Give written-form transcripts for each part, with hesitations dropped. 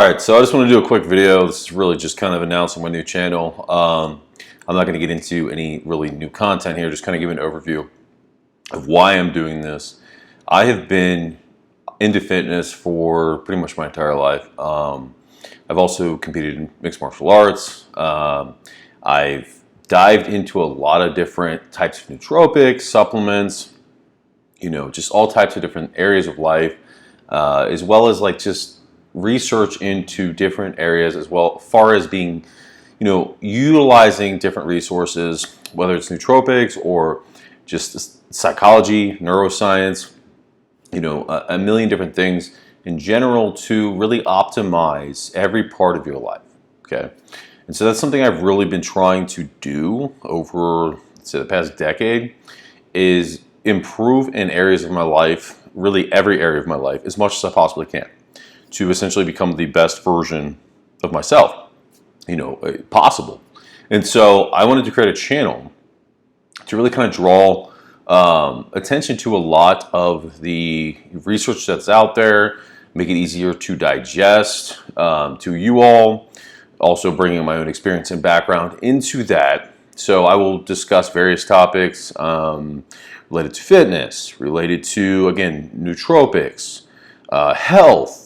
Alright, so I just want to do a quick video. This is really just kind of announcing my new channel. I'm not going to get into any really new content here, just kind of give an overview of why I'm doing this. I have been into fitness for pretty much my entire life. I've also competed in mixed martial arts. I've dived into a lot of different types of nootropics, supplements, just all types of different areas of life, as well as like just research into different areas as well, far as being, utilizing different resources, whether it's nootropics or just psychology, neuroscience, a million different things in general to really optimize every part of your life. Okay. And so that's something I've really been trying to do over, let's say, the past decade, is improve in areas of my life, really every area of my life, as much as I possibly can, to essentially become the best version of myself, possible. And so I wanted to create a channel to really kind of draw attention to a lot of the research that's out there, make it easier to digest to you all, also bringing my own experience and background into that. So I will discuss various topics related to fitness, related to, again, nootropics, health,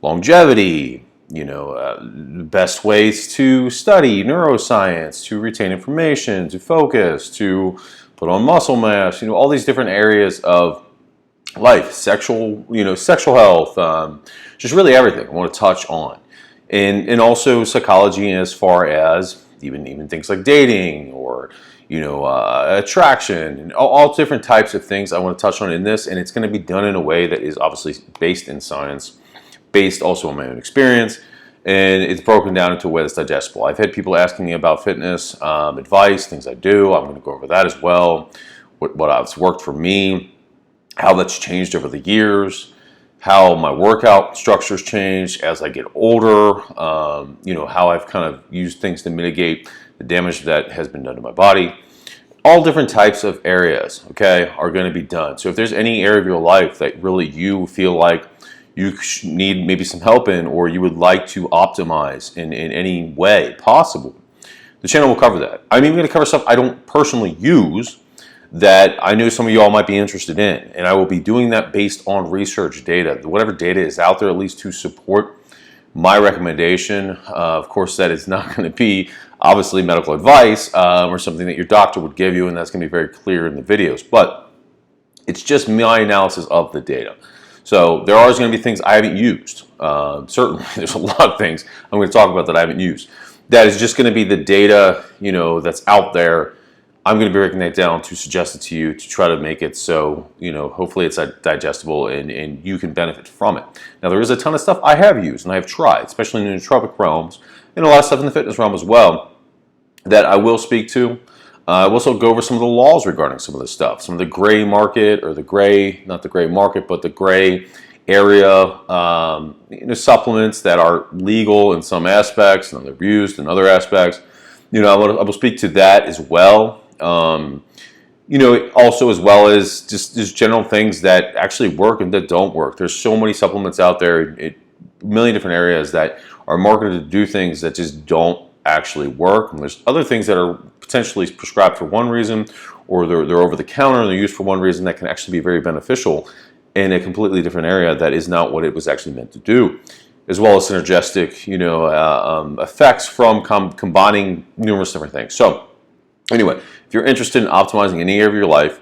longevity, best ways to study neuroscience, to retain information, to focus, to put on muscle mass, all these different areas of life, sexual health, just really everything I want to touch on. And also psychology as far as even things like dating or attraction, and all different types of things I want to touch on in this. And it's going to be done in a way that is obviously based in science, based also on my own experience, and it's broken down into a way that's digestible. I've had people asking me about fitness advice, things I do. I'm going to go over that as well, what's worked for me, how that's changed over the years, how my workout structure's changed as I get older, how I've kind of used things to mitigate the damage that has been done to my body. All different types of areas, okay, are going to be done. So if there's any area of your life that really you feel like you need maybe some help in, or you would like to optimize in any way possible, the channel will cover that. I'm even going to cover stuff I don't personally use that I know some of you all might be interested in, and I will be doing that based on research data, whatever data is out there, at least to support my recommendation. Of course, that is not going to be obviously medical advice or something that your doctor would give you, and that's going to be very clear in the videos, but it's just my analysis of the data. So there are going to be things I haven't used. Certainly, there's a lot of things I'm going to talk about that I haven't used. That is just going to be the data, that's out there. I'm going to be breaking that down to suggest it to you, to try to make it so, hopefully it's digestible and you can benefit from it. Now, there is a ton of stuff I have used and I have tried, especially in the nootropic realms, and a lot of stuff in the fitness realm as well, that I will speak to. We'll also go over some of the laws regarding some of this stuff, some of the gray market, or not the gray market, but the gray area, supplements that are legal in some aspects and they're abused in other aspects. I will speak to that as well. Also as well as just general things that actually work and that don't work. There's so many supplements out there, a million different areas that are marketed to do things that just don't actually work, and there's other things that are potentially prescribed for one reason, or they're over the counter and they're used for one reason that can actually be very beneficial in a completely different area that is not what it was actually meant to do, as well as synergistic effects from combining numerous different things. So anyway, if you're interested in optimizing any area of your life,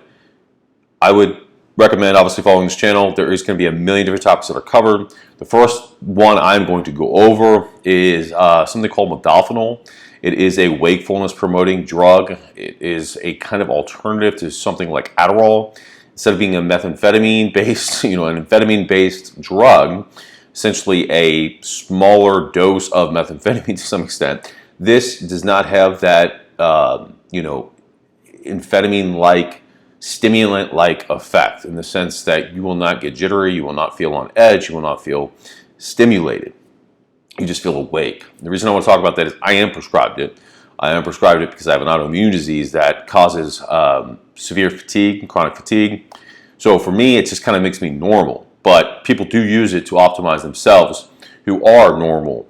I would recommend obviously following this channel. There is going to be a million different topics that are covered. The first one I'm going to go over is something called modafinil. It is a wakefulness promoting drug. It is a kind of alternative to something like Adderall. Instead of being a methamphetamine based, an amphetamine based drug, essentially a smaller dose of methamphetamine to some extent. This does not have that, amphetamine-like, stimulant-like effect, in the sense that you will not get jittery, you will not feel on edge, you will not feel stimulated. You just feel awake. The reason I want to talk about that is I am prescribed it. I am prescribed it because I have an autoimmune disease that causes severe fatigue, chronic fatigue. So for me, it just kind of makes me normal. But people do use it to optimize themselves who are normal.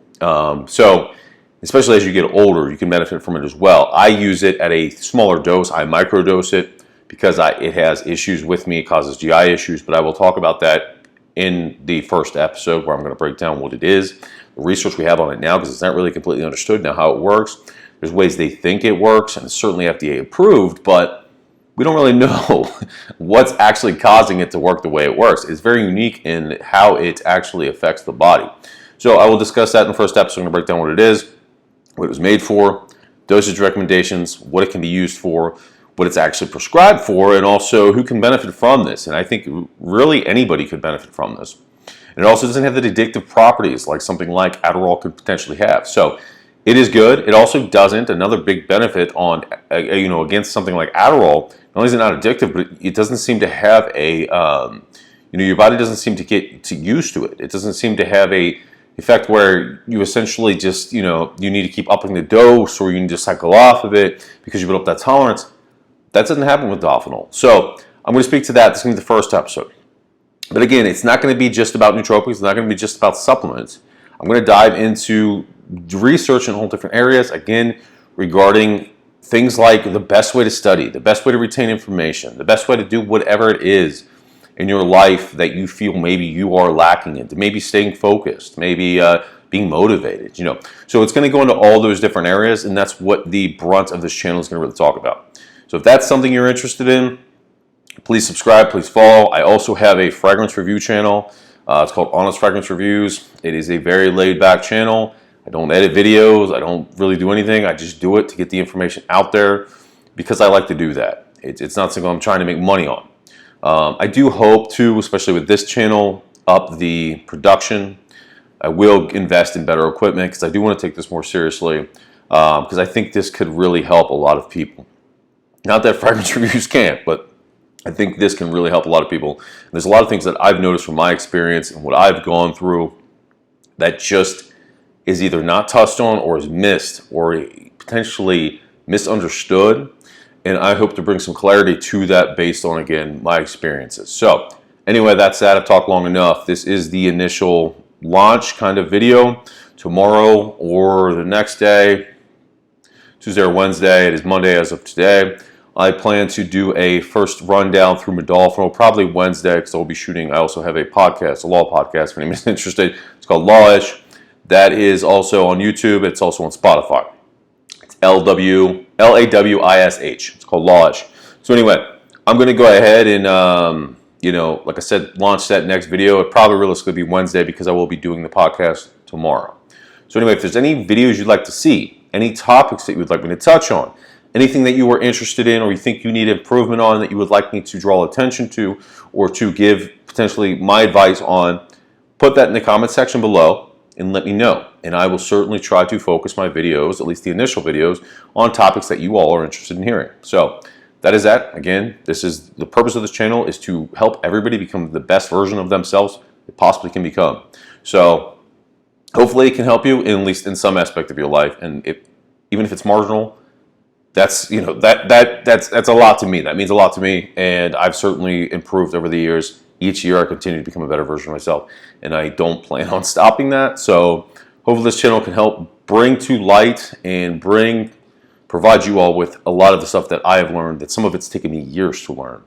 So especially as you get older, you can benefit from it as well. I use it at a smaller dose. I microdose it because it has issues with me. It causes GI issues, but I will talk about that in the first episode where I'm going to break down what it is, the research we have on it now, because it's not really completely understood now how it works. There's ways they think it works, and it's certainly FDA approved, but we don't really know what's actually causing it to work the way it works. It's very unique in how it actually affects the body. So I will discuss that in the first episode. I'm going to break down what it is, what it was made for, dosage recommendations, what it can be used for, what it's actually prescribed for, and also who can benefit from this. And I think really anybody could benefit from this. And it also doesn't have the addictive properties like something like Adderall could potentially have. So it is good. It also doesn't. Another big benefit on, against something like Adderall, not only is it not addictive, but it doesn't seem to have a, your body doesn't seem to get used to it. It doesn't seem to have a effect where you essentially just, you need to keep upping the dose, or you need to cycle off of it because you built up that tolerance. That doesn't happen with Dofenil. So I'm going to speak to that. This is going to be the first episode. But again, it's not going to be just about nootropics. It's not going to be just about supplements. I'm going to dive into research in all different areas, again, regarding things like the best way to study, the best way to retain information, the best way to do whatever it is in your life that you feel maybe you are lacking in, maybe staying focused, maybe being motivated, So it's going to go into all those different areas, and that's what the brunt of this channel is going to really talk about. So if that's something you're interested in, please subscribe, please follow. I also have a fragrance review channel. It's called Honest Fragrance Reviews. It is a very laid-back channel. I don't edit videos. I don't really do anything. I just do it to get the information out there because I like to do that. It's not something I'm trying to make money on. I do hope to, especially with this channel, up the production. I will invest in better equipment because I do want to take this more seriously because I think this could really help a lot of people. Not that fragrance reviews can't, but I think this can really help a lot of people. And there's a lot of things that I've noticed from my experience and what I've gone through that just is either not touched on or is missed or potentially misunderstood. And I hope to bring some clarity to that based on, again, my experiences. So anyway, that's that. I've talked long enough. This is the initial launch kind of video. Tomorrow or the next day, Tuesday or Wednesday, it is Monday as of today, I plan to do a first rundown through Modafinil, probably Wednesday, because I'll be shooting. I also have a podcast, a law podcast, if anyone's interested. It's called Lawish. That is also on YouTube. It's also on Spotify. It's Lawish. It's called Lawish. So anyway, I'm going to go ahead and, like I said, launch that next video. It probably realistically be Wednesday because I will be doing the podcast tomorrow. So anyway, if there's any videos you'd like to see, any topics that you would like me to touch on, anything that you are interested in or you think you need improvement on that you would like me to draw attention to or to give potentially my advice on, put that in the comment section below and let me know. And I will certainly try to focus my videos, at least the initial videos, on topics that you all are interested in hearing. So that is that. Again, this is the purpose of this channel, is to help everybody become the best version of themselves they possibly can become. So hopefully it can help you at least in some aspect of your life. And even if it's marginal, that's that's a lot to me. That means a lot to me, and I've certainly improved over the years. Each year I continue to become a better version of myself, and I don't plan on stopping that. So hopefully this channel can help bring to light and provide you all with a lot of the stuff that I have learned, that some of it's taken me years to learn.